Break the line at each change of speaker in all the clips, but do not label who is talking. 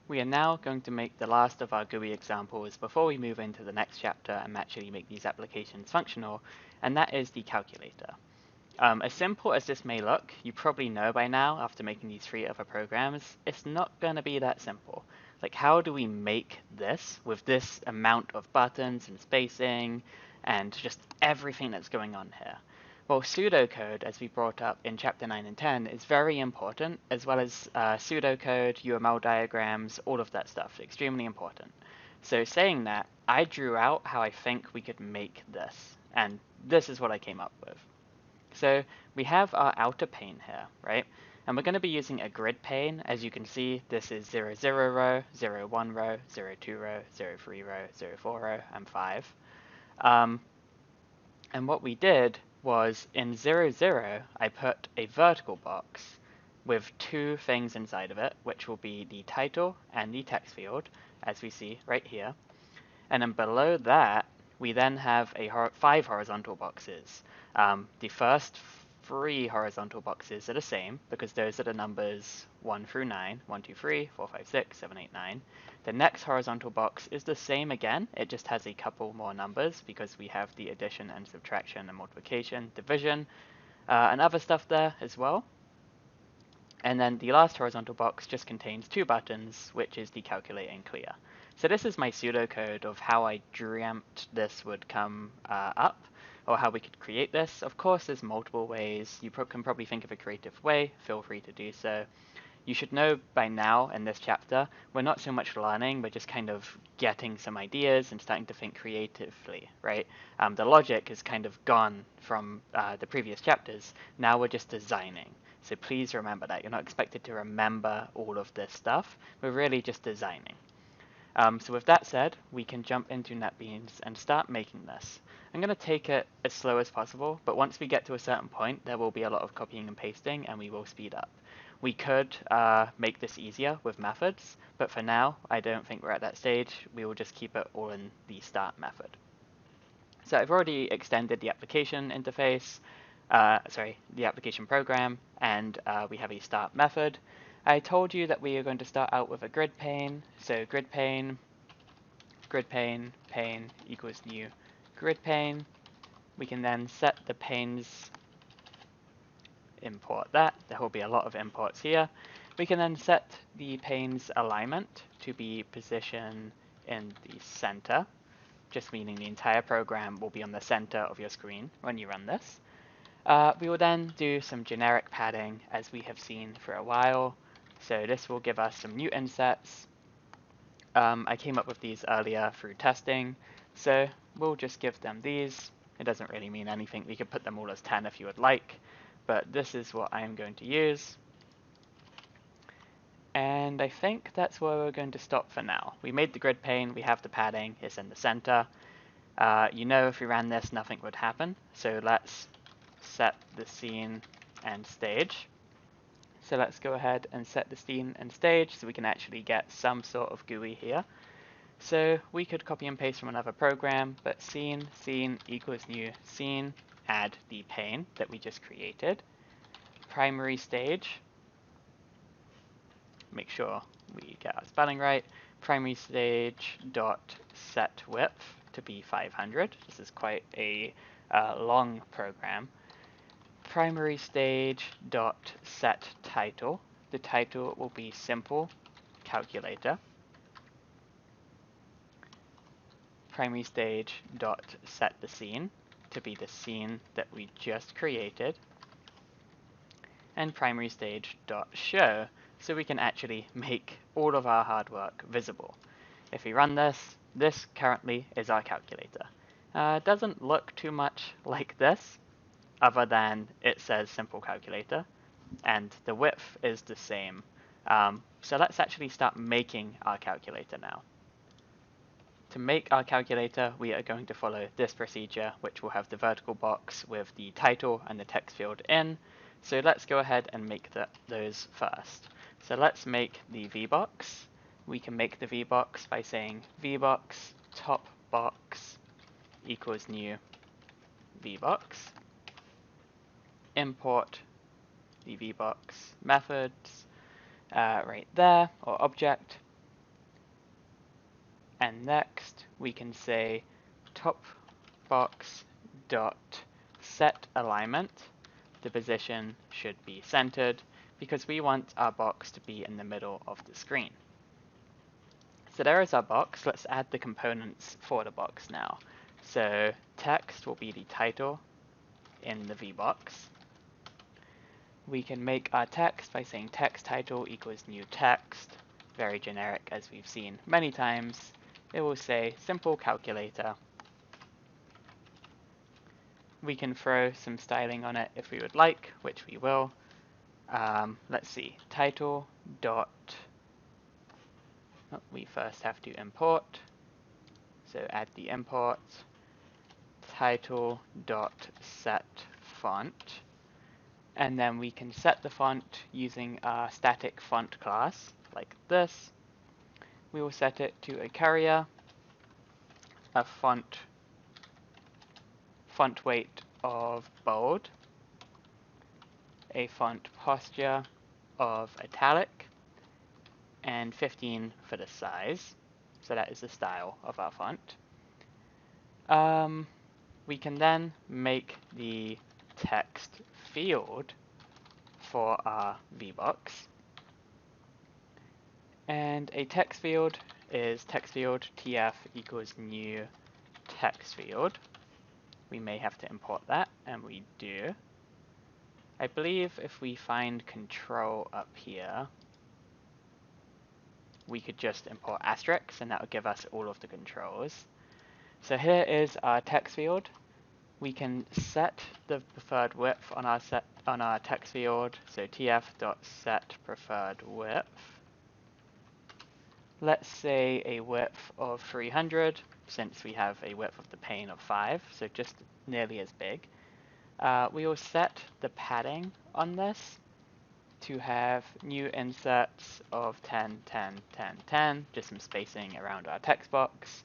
We are now going to make the last of our GUI examples before we move into the next chapter and actually make these applications functional, and that is the calculator. As simple as this may look, you probably know by now after making these 3 other programs, it's not going to be that simple. Like, how do we make this with this amount of buttons and spacing and just everything that's going on here? Well, pseudocode, as we brought up in chapter 9 and 10, is very important, as well as pseudocode, UML diagrams, all of that stuff, extremely important. So saying that, I drew out how I think we could make this, and this is what I came up with. So we have our outer pane here, right? And we're going to be using a grid pane. As you can see, this is 0, 0 row, 0, 1 row, 0, 2 row, 0, 3 row, 0, 4 row, and 5. And what we did was in 0, 0, I put a vertical box with 2 things inside of it, which will be the title and the text field, as we see right here. And then below that, we then have 5 horizontal boxes. The first 3 horizontal boxes are the same because those are the numbers 1 through 9, 1, 2, 3, 4, 5, 6, 7, 8, 9. The next horizontal box is the same again, it just has a couple more numbers because we have the addition and subtraction and multiplication, division, and other stuff there as well. And then the last horizontal box just contains 2 buttons, which is the calculate and clear. So this is my pseudocode of how I dreamt this would come up, or how we could create this. Of course, there's multiple ways. You can probably think of a creative way. Feel free to do so. You should know by now in this chapter, we're not so much learning, we're just kind of getting some ideas and starting to think creatively, right? The logic is kind of gone from the previous chapters. Now we're just designing. So please remember that. You're not expected to remember all of this stuff. We're really just designing. So with that said, we can jump into NetBeans and start making this. I'm going to take it as slow as possible, but once we get to a certain point, there will be a lot of copying and pasting, and we will speed up. We could make this easier with methods, but for now, I don't think we're at that stage. We will just keep it all in the start method. So I've already extended the application interface, the application program, and we have a start method. I told you that we are going to start out with a grid pane. So grid pane equals new grid pane. We can then set the panes, import that. There will be a lot of imports here. We can then set the panes alignment to be position in the center, just meaning the entire program will be on the center of your screen when you run this. We will then do some generic padding as we have seen for a while. So this will give us some new insets. I came up with these earlier through testing, so we'll just give them these. It doesn't really mean anything. We could put them all as 10 if you would like, but this is what I am going to use. And I think that's where we're going to stop for now. We made the grid pane, we have the padding, it's in the center. You know if we ran this, nothing would happen. So let's set the scene and stage. So let's go ahead and set the scene and stage so we can actually get some sort of GUI here. So we could copy and paste from another program, but scene equals new scene, add the pane that we just created. Primary stage, make sure we get our spelling right. Primary stage dot set width to be 500. This is quite a long program. Primary stage dot set title. The title will be simple calculator. Primary stage dot set the scene to be the scene that we just created. And primary stage dot show so we can actually make all of our hard work visible. If we run this, this currently is our calculator. It doesn't look too much like this, other than it says simple calculator, and the width is the same. So let's actually start making our calculator now. To make our calculator, we are going to follow this procedure, which will have the vertical box with the title and the text field in. So let's go ahead and make those first. So let's make the VBox. We can make the VBox by saying VBox top box equals new VBox. Import the VBox methods right there, or object. And next we can say top box dot set alignment. The position should be centered because we want our box to be in the middle of the screen. So there is our box. Let's add the components for the box now. So text will be the title in the VBox. We can make our text by saying text title equals new text. Very generic, as we've seen many times. It will say simple calculator. We can throw some styling on it if we would like, which we will. Let's see, title dot, we first have to import. So add the import, title dot set font. And then we can set the font using our static font class, like this. We will set it to a carrier, a font weight of bold, a font posture of italic, and 15 for the size. So that is the style of our font. We can then make the text field for our VBox. And a text field is text field tf equals new text field. We may have to import that, and we do. I believe if we find control up here, we could just import asterisk, and that would give us all of the controls. So here is our text field. We can set the preferred width on our text field. So tf.set preferred width. Let's say a width of 300, since we have a width of the pane of 5, so just nearly as big. We will set the padding on this to have new inserts of 10, 10, 10, 10, just some spacing around our text box.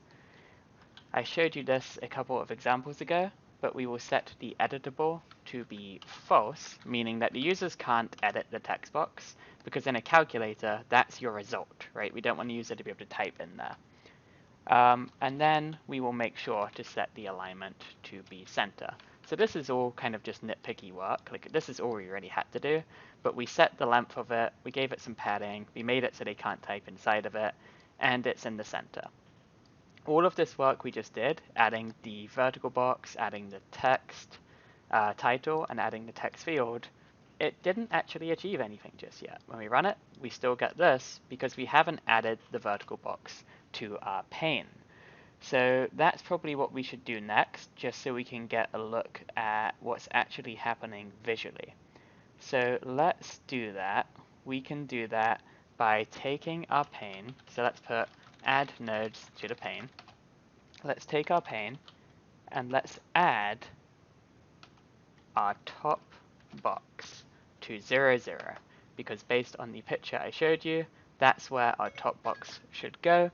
I showed you this a couple of examples ago, but we will set the editable to be false, meaning that the users can't edit the text box, because in a calculator, that's your result, right? We don't want the user to be able to type in there. And then we will make sure to set the alignment to be center. So this is all kind of just nitpicky work. Like, this is all we already had to do, but we set the length of it, we gave it some padding, we made it so they can't type inside of it, and it's in the center. All of this work we just did, adding the vertical box, adding the text title, and adding the text field, it didn't actually achieve anything just yet. When we run it, we still get this because we haven't added the vertical box to our pane. So that's probably what we should do next, just so we can get a look at what's actually happening visually. So let's do that. We can do that by taking our pane. So let's put add nodes to the pane. Let's take our pane and let's add our top box to 0, 0, because based on the picture I showed you, that's where our top box should go.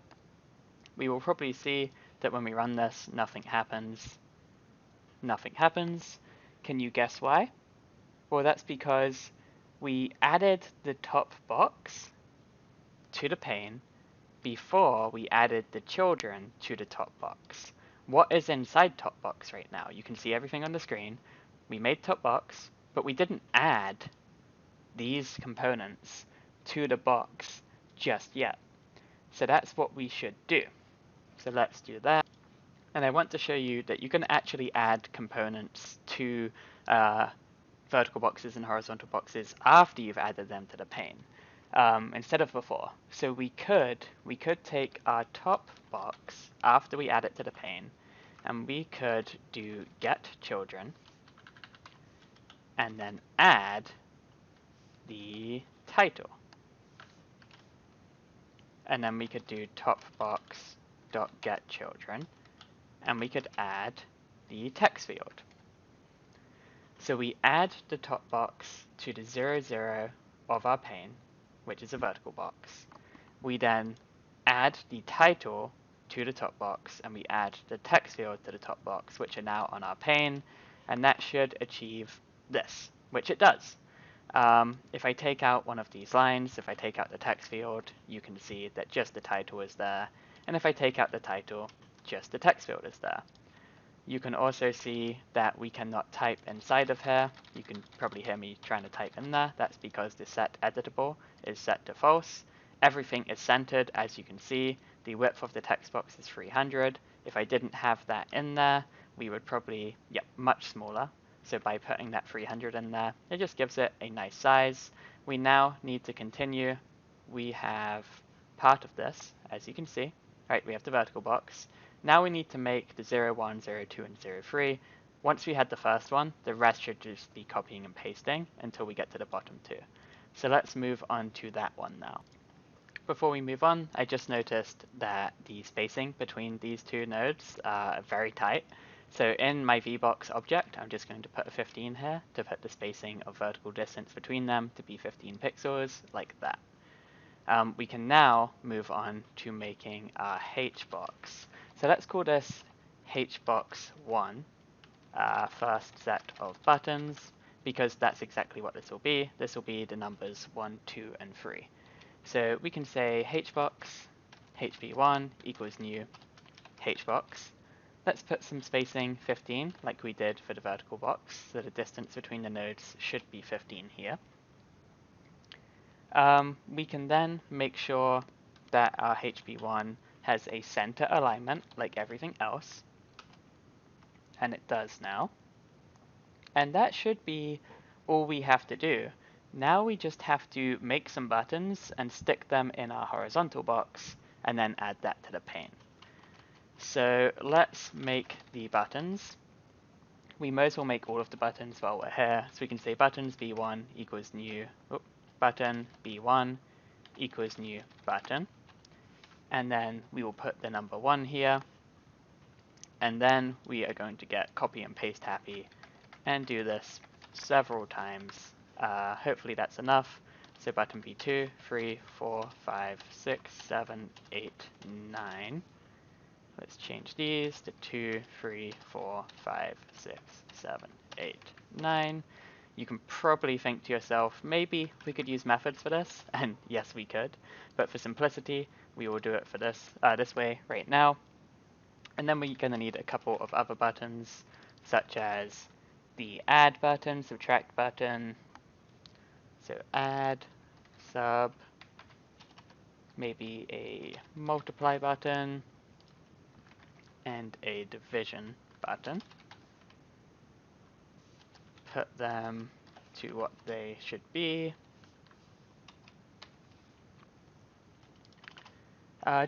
We will probably see that when we run this, nothing happens. Nothing happens. Can you guess why? Well, that's because we added the top box to the pane before we added the children to the top box. What is inside top box right now? You can see everything on the screen. We made top box, but we didn't add these components to the box just yet. So that's what we should do. So let's do that. And I want to show you that you can actually add components to vertical boxes and horizontal boxes after you've added them to the pane, instead of before. So we could take our top box after we add it to the pane, and we could do get children, and then add the title. And then we could do top box dot get children, and we could add the text field. So we add the top box to the 0, 0 of our pane, which is a vertical box. We then add the title to the top box, and we add the text field to the top box, which are now on our pane, and that should achieve this, which it does. If I take out one of these lines, if I take out the text field, you can see that just the title is there. And if I take out the title, just the text field is there. You can also see that we cannot type inside of here. You can probably hear me trying to type in there. That's because the set editable is set to false. Everything is centered, as you can see. The width of the text box is 300. If I didn't have that in there, we would probably, much smaller. So by putting that 300 in there, it just gives it a nice size. We now need to continue. We have part of this, as you can see. Right, we have the vertical box. Now we need to make the 0, 1, 0, 2, and 0, 3. Once we had the first one, the rest should just be copying and pasting until we get to the bottom two. So let's move on to that one now. Before we move on, I just noticed that the spacing between these two nodes are very tight. So in my VBox object, I'm just going to put a 15 here to put the spacing of vertical distance between them to be 15 pixels, like that. We can now move on to making our HBox. So let's call this HBox1, first set of buttons, because that's exactly what this will be. This will be the numbers 1, 2, and 3. So we can say HBox, HB1 equals new HBox. Let's put some spacing 15, like we did for the vertical box, so the distance between the nodes should be 15 here. We can then make sure that our HB1 has a center alignment like everything else, and it does now. And that should be all we have to do. Now we just have to make some buttons and stick them in our horizontal box, and then add that to the pane. So let's make the buttons. We might as well make all of the buttons while we're here. So we can say buttons b1 equals new button, b1 equals new button. And then we will put the number 1 here. And then we are going to get copy and paste happy and do this several times. Hopefully that's enough. So button b2, 3, 4, 5, 6, 7, 8, 9. Let's change these to 2, 3, 4, 5, 6, 7, 8, 9. You can probably think to yourself, maybe we could use methods for this, and yes we could, but for simplicity we will do it for this way right now. And then we're going to need a couple of other buttons, such as the add button, subtract button, so add, sub, maybe a multiply button, and a division button. Put them to what they should be.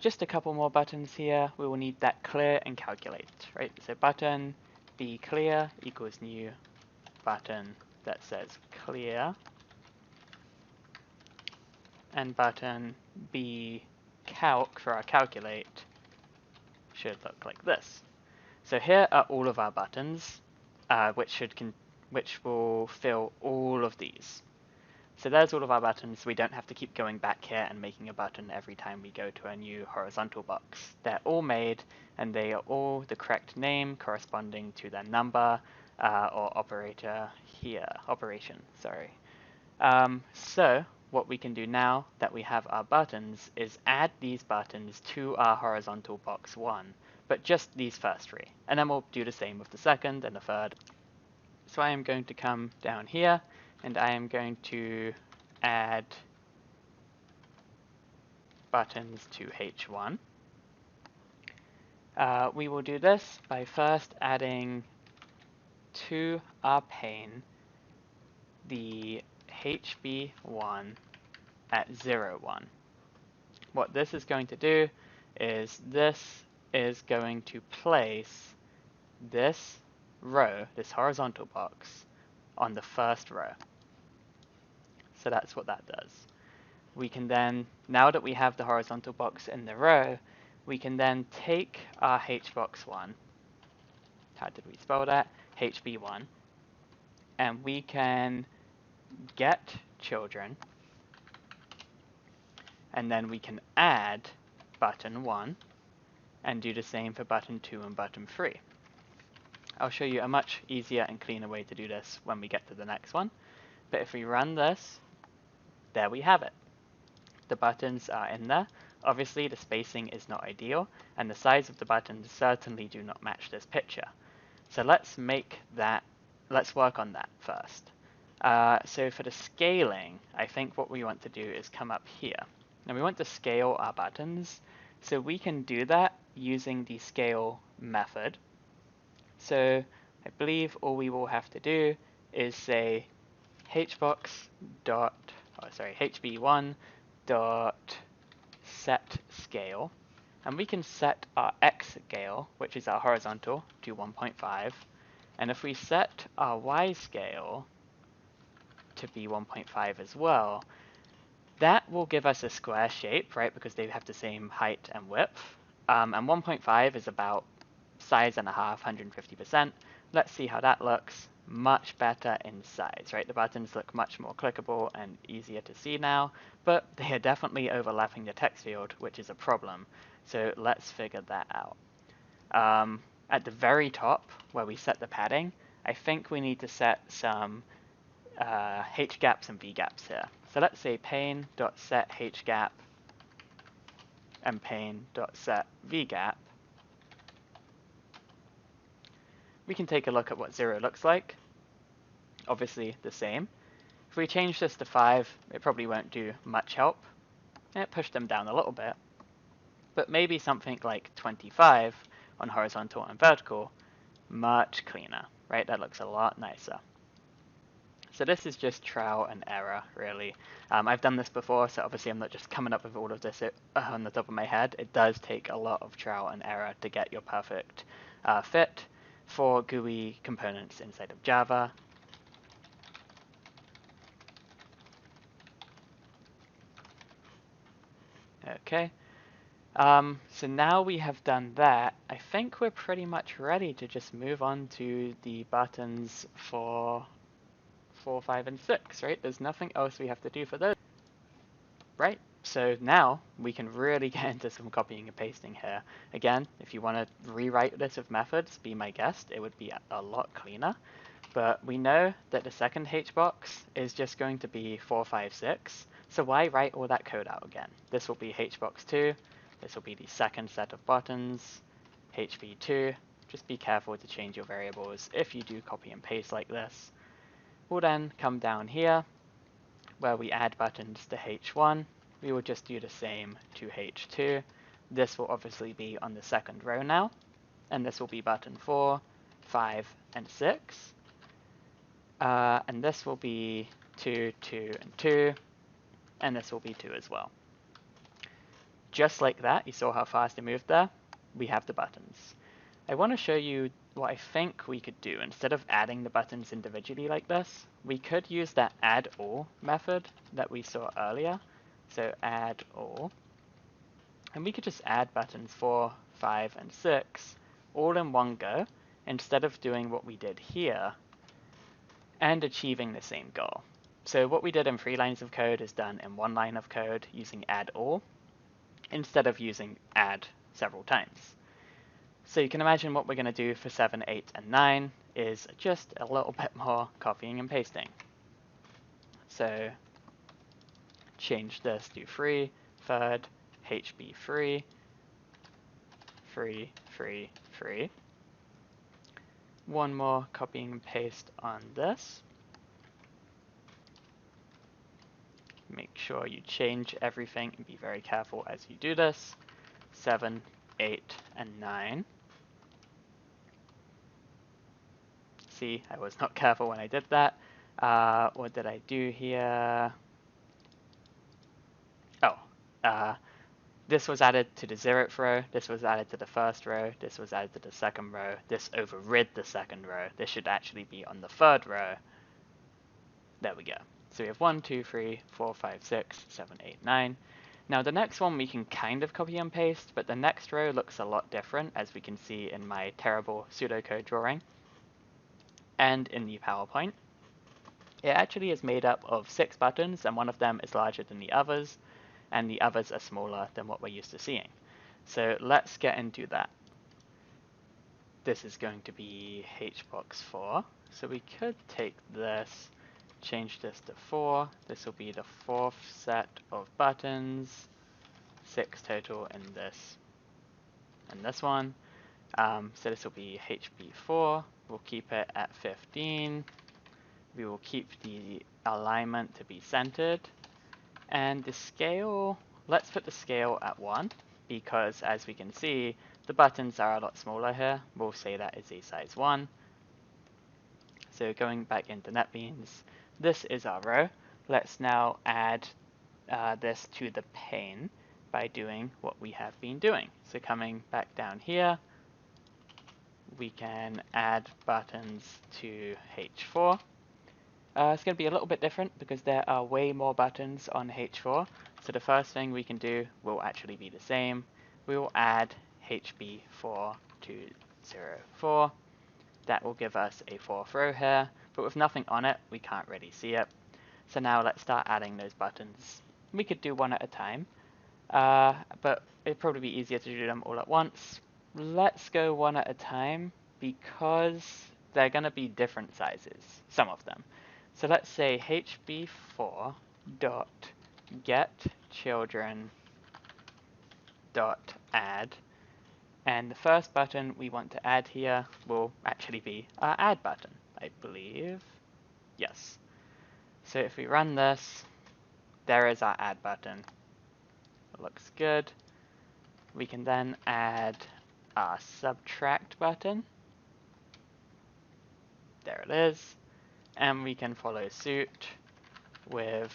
Just a couple more buttons here. We will need that clear and calculate, right? So button be clear equals new button that says clear, and button be calc for our calculate should look like this. So here are all of our buttons, which will fill all of these. So there's all of our buttons. We don't have to keep going back here and making a button every time we go to a new horizontal box. They're all made, and they are all the correct name corresponding to their number or operation, sorry. So what we can do now that we have our buttons is add these buttons to our horizontal box 1, but just these first 3. And then we'll do the same with the second and the third. So I am going to come down here, and I am going to add buttons to H1. We will do this by first adding to our pane the HB1 at 0, 1. What this is going to do is this is going to place this row, this horizontal box, on the first row. So that's what that does. We can then, now that we have the horizontal box in the row, we can then take our HBox1, how did we spell that? HB1, and we can get children, and then we can add button 1, and do the same for button 2 and button 3. I'll show you a much easier and cleaner way to do this when we get to the next one. But if we run this, there we have it. The buttons are in there. Obviously the spacing is not ideal, and the size of the buttons certainly do not match this picture. So let's work on that first. So for the scaling, I think what we want to do is come up here. And we want to scale our buttons. So we can do that using the scale method. So I believe all we will have to do is say hb1 dot set scale, and we can set our x scale, which is our horizontal, to 1.5, and if we set our y scale to be 1.5 as well, that will give us a square shape, right, because they have the same height and width, and 1.5 is about size and a half, 150%. Let's see how that looks. Much better in size, right? The buttons look much more clickable and easier to see now, but they are definitely overlapping the text field, which is a problem. So let's figure that out. At the very top, where we set the padding, I think we need to set some h gaps and v gaps here. So let's say pane.set h gap and pane.set v gap. We can take a look at what 0 looks like. Obviously the same. If we change this to 5, it probably won't do much help. It pushed them down a little bit. But maybe something like 25 on horizontal and vertical, much cleaner, right? That looks a lot nicer. So this is just trial and error, really. I've done this before, so obviously I'm not just coming up with all of this on the top of my head. It does take a lot of trial and error to get your perfect fit for GUI components inside of Java. Okay. So now we have done that, I think we're pretty much ready to just move on to the buttons for 4, 5, and 6, right? There's nothing else we have to do for those. Right, so now we can really get into some copying and pasting here. Again, if you want to rewrite this with methods, be my guest, it would be a lot cleaner. But we know that the second hbox is just going to be 4, 5, 6, so why write all that code out again? This will be hbox 2, this will be the second set of buttons, hb2. Just be careful to change your variables if you do copy and paste like this. We'll then come down here, where we add buttons to h1. We will just do the same to h2. This will obviously be on the second row now, and this will be button 4, 5, and 6. And this will be 2, 2, and 2, and this will be 2 as well. Just like that, you saw how fast I moved there, we have the buttons. I want to show you what I think we could do. Instead of adding the buttons individually like this, we could use that add all method that we saw earlier. So add all, and we could just add buttons 4, 5, and 6 all in one go, instead of doing what we did here and achieving the same goal. So what we did in 3 lines of code is done in 1 line of code using add all, instead of using add several times. So you can imagine what we're going to do for 7, 8, and 9 is just a little bit more copying and pasting. So change this to 3, third, hb3, 3, 3, 3. One more copying and paste on this. Make sure you change everything and be very careful as you do this. 7, 8, and 9. See, I was not careful when I did that. What did I do here? Oh, this was added to the 0th row, this was added to the 1st row, this was added to the 2nd row, this overrid the 2nd row, this should actually be on the 3rd row. There we go. So we have 1, 2, 3, 4, 5, 6, 7, 8, 9. Now the next one we can kind of copy and paste, but the next row looks a lot different, as we can see in my terrible pseudocode drawing and in the PowerPoint. It actually is made up of 6 buttons, and one of them is larger than the others, and the others are smaller than what we're used to seeing. So let's get into that. This is going to be hbox 4, so we could take this change this to 4. This will be the 4th set of buttons, 6 total in this and this one. So this will be HB4. We'll keep it at 15. We will keep the alignment to be centered. And the scale, let's put the scale at 1, because as we can see, the buttons are a lot smaller here. We'll say that is a size 1. So going back into NetBeans, this is our row. Let's now add this to the pane by doing what we have been doing. So coming back down here, we can add buttons to H4. It's going to be a little bit different because there are way more buttons on H4. So the first thing we can do will actually be the same. We will add HB4 to 04. That will give us a 4th row here, but with nothing on it, we can't really see it. So now let's start adding those buttons. We could do one at a time, but it'd probably be easier to do them all at once. Let's go one at a time because they're going to be different sizes, some of them. So let's say hb4 dot get children dot add, and the first button we want to add here will actually be our add button, I believe. Yes. So if we run this, there is our add button. It looks good. We can then add our subtract button. There it is. And we can follow suit with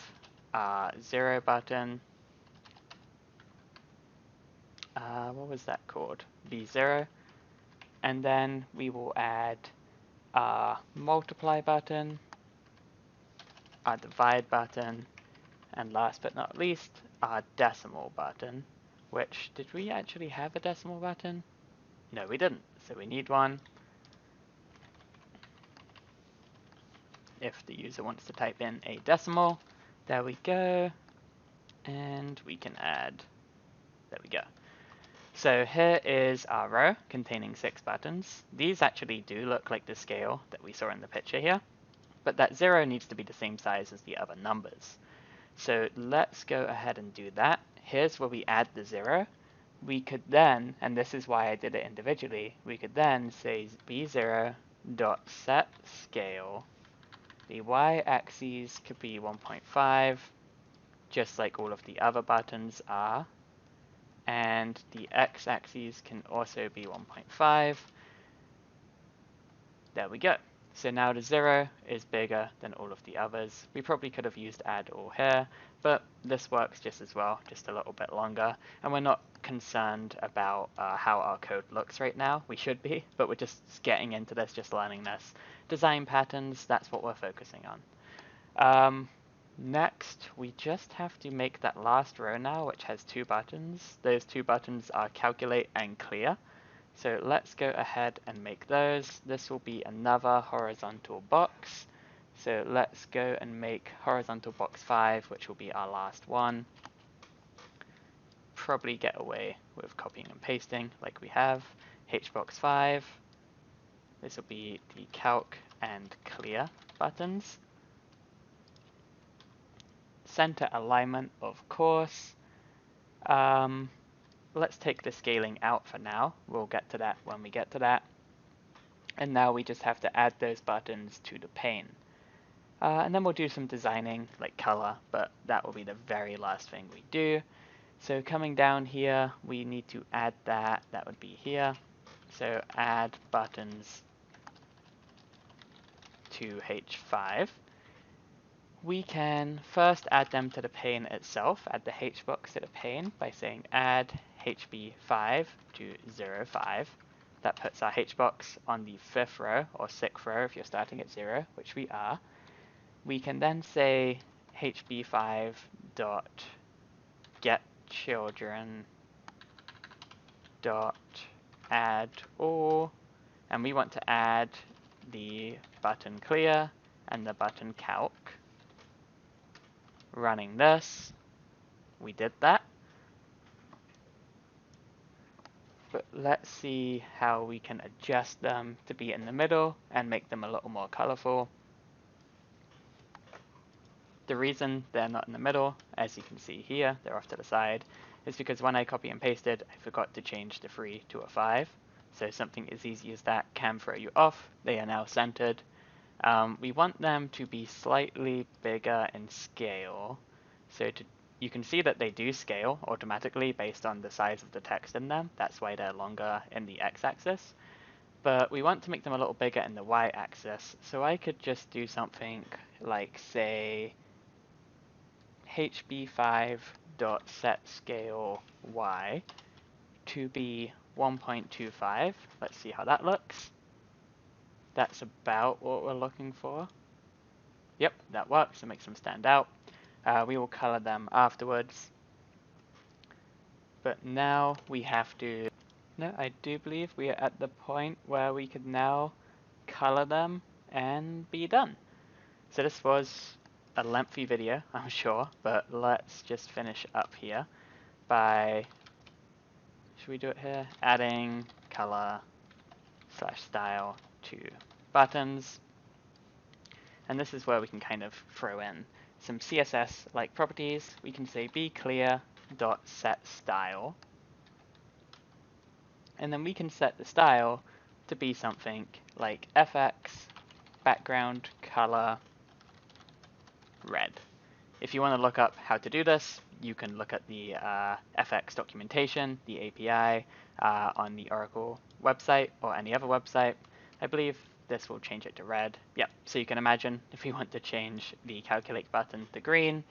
our 0 button. What was that called? B0. And then we will add our multiply button, our divide button, and last but not least, our decimal button. Which, did we actually have a decimal button? No, we didn't, so we need one. If the user wants to type in a decimal, there we go, and we can add, there we go. So here is our row containing 6 buttons. These actually do look like the scale that we saw in the picture here, but that 0 needs to be the same size as the other numbers. So let's go ahead and do that. Here's where we add the 0. We could then, and this is why I did it individually, we could then say b0 dot set scale. The y-axis could be 1.5, just like all of the other buttons are. And the x-axis can also be 1.5. There we go. So now the 0 is bigger than all of the others. We probably could have used add all here, but this works just as well, just a little bit longer. And we're not concerned about how our code looks right now. We should be, but we're just getting into this, just learning this. Design patterns, that's what we're focusing on. Next, we just have to make that last row now, which has 2 buttons. Those 2 buttons are calculate and clear. So let's go ahead and make those. This will be another horizontal box. So let's go and make horizontal box 5, which will be our last one. Probably get away with copying and pasting like we have. Hbox 5. This will be the calc and clear buttons. Center alignment, of course. Let's take the scaling out for now. We'll get to that when we get to that. And now we just have to add those buttons to the pane. And then we'll do some designing, like color, but that will be the very last thing we do. So coming down here, we need to add that. That would be here. So add buttons to H5. We can first add them to the pane itself, add the hbox to the pane by saying add hb5 to 05. That puts our hbox on the 5th row or 6th row if you're starting at 0, which we are. We can then say hb5 dot get children dot add all, and we want to add the button clear and the button calc. Running this, we did that. But let's see how we can adjust them to be in the middle and make them a little more colorful. The reason they're not in the middle, as you can see here, they're off to the side, is because when I copy and pasted, I forgot to change the 3 to a 5. So something as easy as that can throw you off. They are now centered. We want them to be slightly bigger in scale. So you can see that they do scale automatically based on the size of the text in them. That's why they're longer in the x-axis. But we want to make them a little bigger in the y-axis. So I could just do something like, say, hb5.setScale y to be 1.25. Let's see how that looks. That's about what we're looking for. Yep, that works. It makes them stand out. We will color them afterwards. But now we have to... No, I do believe we are at the point where we could now color them and be done. So this was a lengthy video, I'm sure, but let's just finish up here by... Should we do it here? Adding color/style to buttons. And this is where we can kind of throw in some CSS-like properties. We can say bclear.setStyle. And then we can set the style to be something like fx background color red. If you want to look up how to do this, you can look at the FX documentation, the API, on the Oracle website or any other website. I believe this will change it to red. Yep, so you can imagine if we want to change the calculate button to green,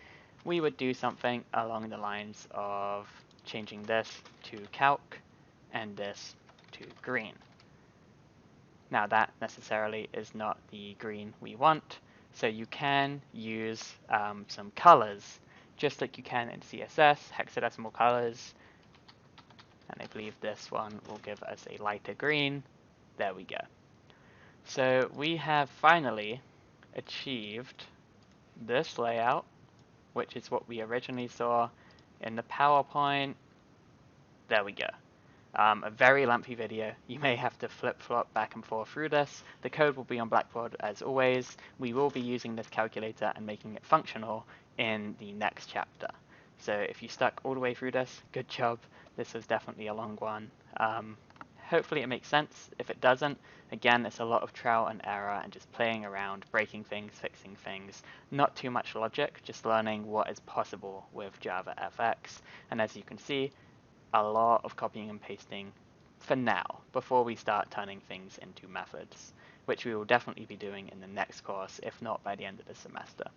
we would do something along the lines of changing this to calc and this to green. Now that necessarily is not the green we want, so you can use some colors, just like you can in CSS, hexadecimal colors, and I believe this one will give us a lighter green. There we go. So we have finally achieved this layout, which is what we originally saw in the PowerPoint. There we go. A very lengthy video. You may have to flip-flop back and forth through this. The code will be on Blackboard as always. We will be using this calculator and making it functional in the next chapter. So if you stuck all the way through this, good job. This was definitely a long one. Hopefully it makes sense. If it doesn't, again, it's a lot of trial and error and just playing around, breaking things, fixing things. Not too much logic, just learning what is possible with JavaFX. And as you can see, a lot of copying and pasting for now, before we start turning things into methods, which we will definitely be doing in the next course, if not by the end of the semester.